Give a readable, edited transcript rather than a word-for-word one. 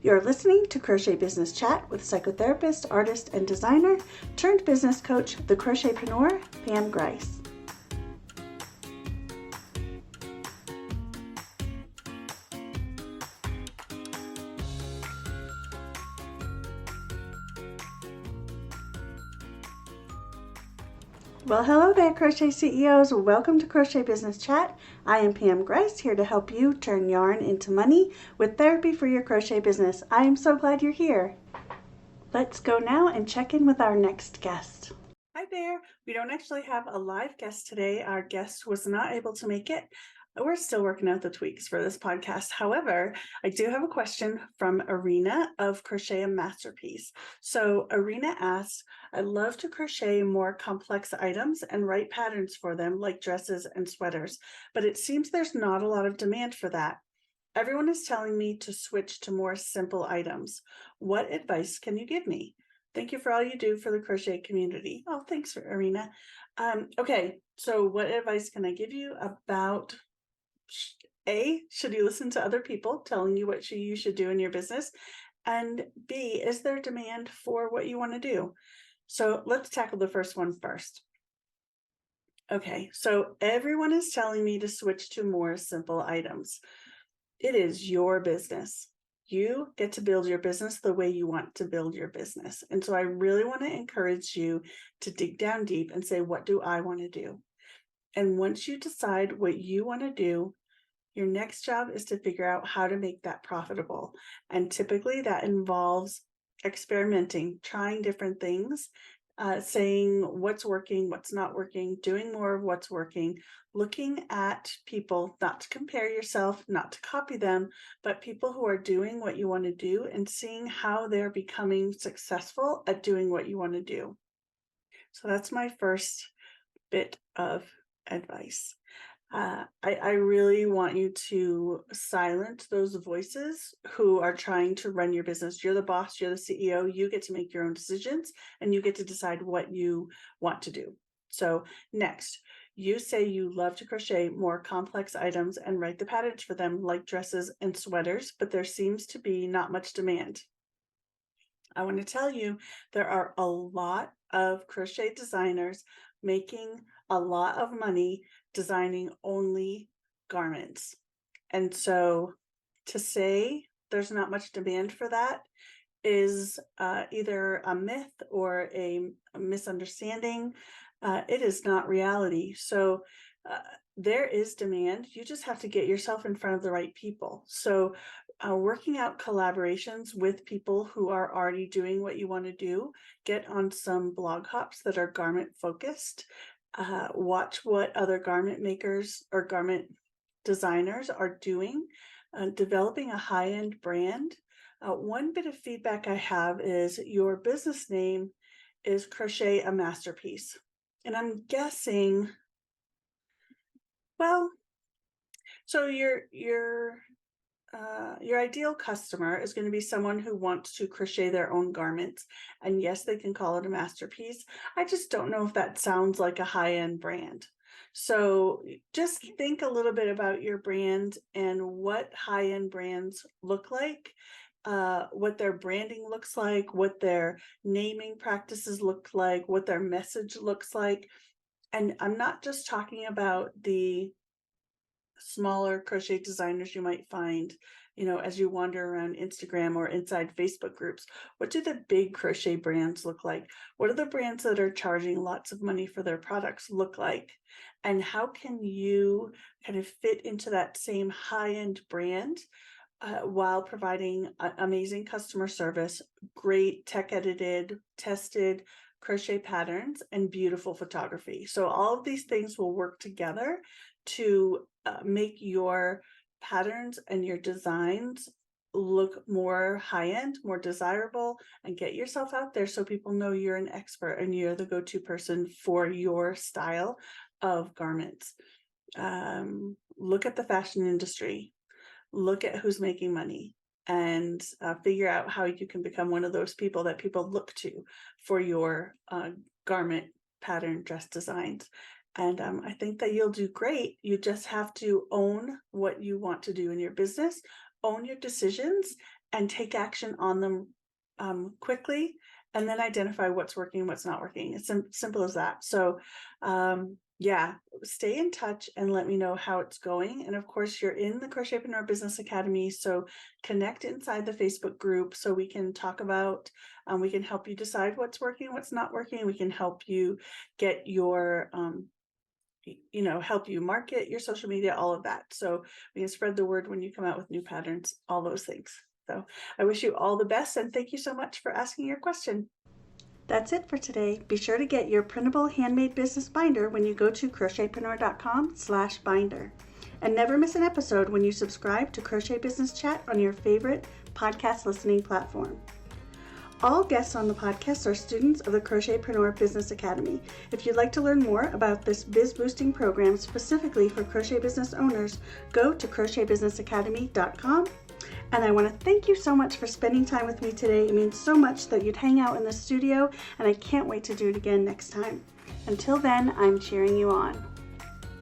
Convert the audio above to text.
You're listening to Crochet Business Chat with psychotherapist, artist, and designer turned business coach, the Crochetpreneur, Pam Grice. Well, hello there, Crochet CEOs. Welcome to Crochet Business Chat. I am Pam Grice, here to help you turn yarn into money with therapy for your crochet business. I am so glad you're here. Let's go now and check in with our next guest. Hi there. We don't actually have a live guest today. Our guest was not able to make it. We're still working out the tweaks for this podcast. However, I do have a question from Arena of Crochet a Masterpiece. So Arena asks, I love to crochet more complex items and write patterns for them like dresses and sweaters, but it seems there's not a lot of demand for that. Everyone is telling me to switch to more simple items. What advice can you give me? Thank you for all you do for the crochet community. Oh, thanks, Arena. Okay, so what advice can I give you about A, should you listen to other people telling you what you should do in your business? And B, is there demand for what you want to do? So let's tackle the first one first. Okay, so everyone is telling me to switch to more simple items. It is your business. You get to build your business the way you want to build your business. And so I really want to encourage you to dig down deep and say, what do I want to do? And once you decide what you want to do, your next job is to figure out how to make that profitable. And typically that involves experimenting, trying different things, saying what's working, what's not working, doing more of what's working, looking at people, not to compare yourself, not to copy them, but people who are doing what you want to do and seeing how they're becoming successful at doing what you want to do. So that's my first bit of advice. I really want you to silence those voices who are trying to run your business. You're the boss, you're the CEO, you get to make your own decisions and you get to decide what you want to do. So next, you say you love to crochet more complex items and write the patterns for them like dresses and sweaters, but there seems to be not much demand. I want to tell you, there are a lot of crochet designers making a lot of money designing only garments. And so to say there's not much demand for that is either a myth or a misunderstanding. It is not reality. So there is demand. You just have to get yourself in front of the right people. So working out collaborations with people who are already doing what you want to do, get on some blog hops that are garment focused, watch what other garment makers or garment designers are doing, developing a high-end brand. One bit of feedback I have is your business name is Crochet a Masterpiece. And I'm guessing, well, so your ideal customer is going to be someone who wants to crochet their own garments. And yes, they can call it a masterpiece. I just don't know if that sounds like a high-end brand. So just think a little bit about your brand and what high-end brands look like, what their branding looks like, what their naming practices look like, what their message looks like. And I'm not just talking about the smaller crochet designers you might find, as you wander around Instagram or inside Facebook groups. What do the big crochet brands look like? What are the brands that are charging lots of money for their products look like? And how can you kind of fit into that same high-end brand while providing amazing customer service, great tech edited, tested crochet patterns, and beautiful photography? So all of these things will work together to make your patterns and your designs look more high-end, more desirable, and get yourself out there so people know you're an expert and you're the go-to person for your style of garments. Look at the fashion industry, look at who's making money, and figure out how you can become one of those people that people look to for your garment pattern dress designs. And I think that you'll do great. You just have to own what you want to do in your business, own your decisions, and take action on them quickly, and then identify what's working and what's not working. It's simple as that. So yeah, stay in touch and let me know how it's going. And of course, you're in the Crochetpreneur Business Academy, so connect inside the Facebook group so we can talk about, we can help you decide what's working, what's not working. We can help you get your, help you market your social media, all of that. So we can spread the word when you come out with new patterns, all those things. So I wish you all the best, and thank you so much for asking your question. That's it for today. Be sure to get your printable handmade business binder when you go to crochetpreneur.com/binder. And never miss an episode when you subscribe to Crochet Business Chat on your favorite podcast listening platform. All guests on the podcast are students of the Crochetpreneur Business Academy. If you'd like to learn more about this biz boosting program specifically for crochet business owners, go to crochetbusinessacademy.com. And I want to thank you so much for spending time with me today. It means so much that you'd hang out in the studio, and I can't wait to do it again next time. Until then, I'm cheering you on.